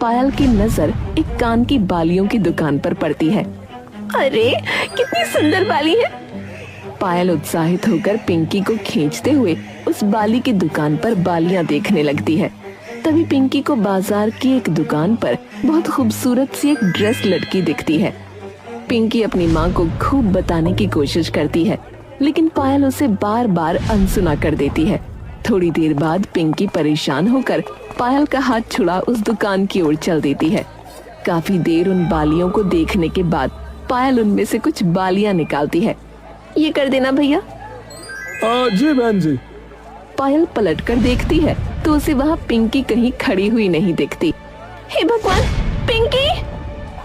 पायल की नजर एक कान की बालियों की दुकान पर पड़ती है। अरे कितनी सुंदर बाली है। पायल उत्साहित होकर पिंकी को खींचते हुए उस बाली की दुकान पर बालियां देखने लगती है। तभी पिंकी को बाजार की एक दुकान पर बहुत खूबसूरत सी एक ड्रेस लटकी दिखती है। पिंकी अपनी माँ को खूब बताने की कोशिश करती है, लेकिन पायल उसे बार बार अनसुना कर देती है। थोड़ी देर बाद पिंकी परेशान होकर पायल का हाथ छुड़ा उस दुकान की ओर चल देती है। काफी देर उन बालियों को देखने के बाद पायल उनमें से कुछ बालियां निकालती है। ये कर देना भैया। जी बहन जी। पायल पलट कर देखती है तो उसे वहाँ पिंकी कहीं खड़ी हुई नहीं दिखती। हे भगवान, पिंकी!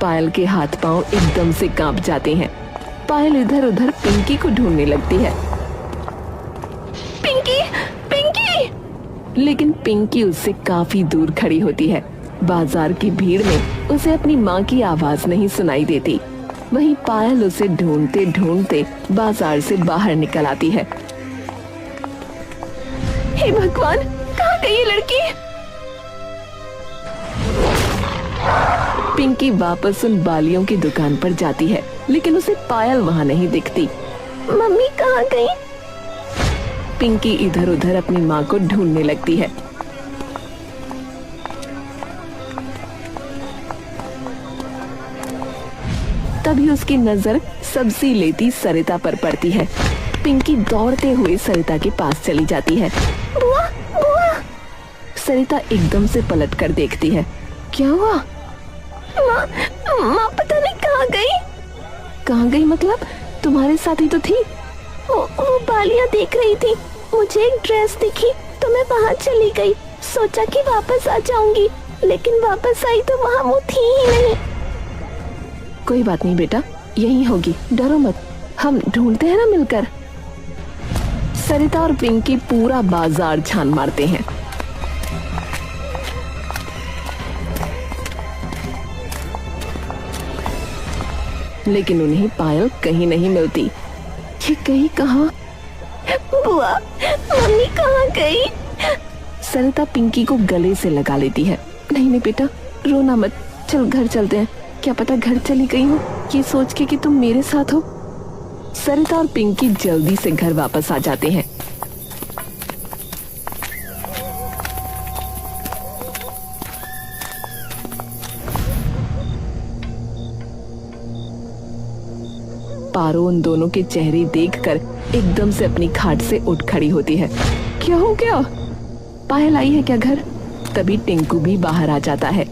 पायल के हाथ पांव एकदम से कांप जाते हैं। पायल इधर उधर पिंकी को ढूंढने लगती है। पिंकी, पिंकी! लेकिन पिंकी उससे काफी दूर खड़ी होती है। बाजार की भीड़ में उसे अपनी माँ की आवाज नहीं सुनाई देती। वहीं पायल उसे ढूंढते ढूंढते बाजार से बाहर निकल आती है। हे भगवान, कहाँ गई ये लड़की? पिंकी वापस उन बालियों की दुकान पर जाती है, लेकिन उसे पायल वहाँ नहीं दिखती। मम्मी कहाँ गई? पिंकी इधर उधर अपनी माँ को ढूंढने लगती है। तभी उसकी नजर सब्जी लेती सरिता पर पड़ती है। पिंकी दौड़ते हुए सरिता के पास चली जाती है। बुआ, बुआ! सरिता एकदम से पलट कर देखती है। क्या हुआ? माँ पता नहीं कहाँ गई। कहाँ गई मतलब? तुम्हारे साथ ही तो थी। वो बालियां देख रही थी, मुझे एक ड्रेस दिखी तो मैं वहाँ चली गई। सोचा कि वापस आ जाऊंगी, लेकिन वापस आई तो वहाँ वो थी ही नहीं। कोई बात नहीं बेटा, यही होगी, डरो मत, हम ढूंढते हैं ना मिलकर। सरिता और पिंकी पूरा बाजार छान मारते हैं। लेकिन उन्हें पायल कहीं नहीं मिलती। ये कहीं कहाँ? बुआ, मम्मी कहाँ गई? सरिता पिंकी को गले से लगा लेती है। नहीं नहीं बेटा, रोना मत, चल घर चलते हैं। क्या पता घर चली गई हो, ये सोच के कि तुम मेरे साथ हो। सरिता और पिंकी जल्दी से घर वापस आ जाते हैं। पारो उन दोनों के चेहरे देखकर एकदम से अपनी खाट से उठ खड़ी होती है। क्या हो गया? पायल आई है क्या घर? तभी टिंकू भी बाहर आ जाता है।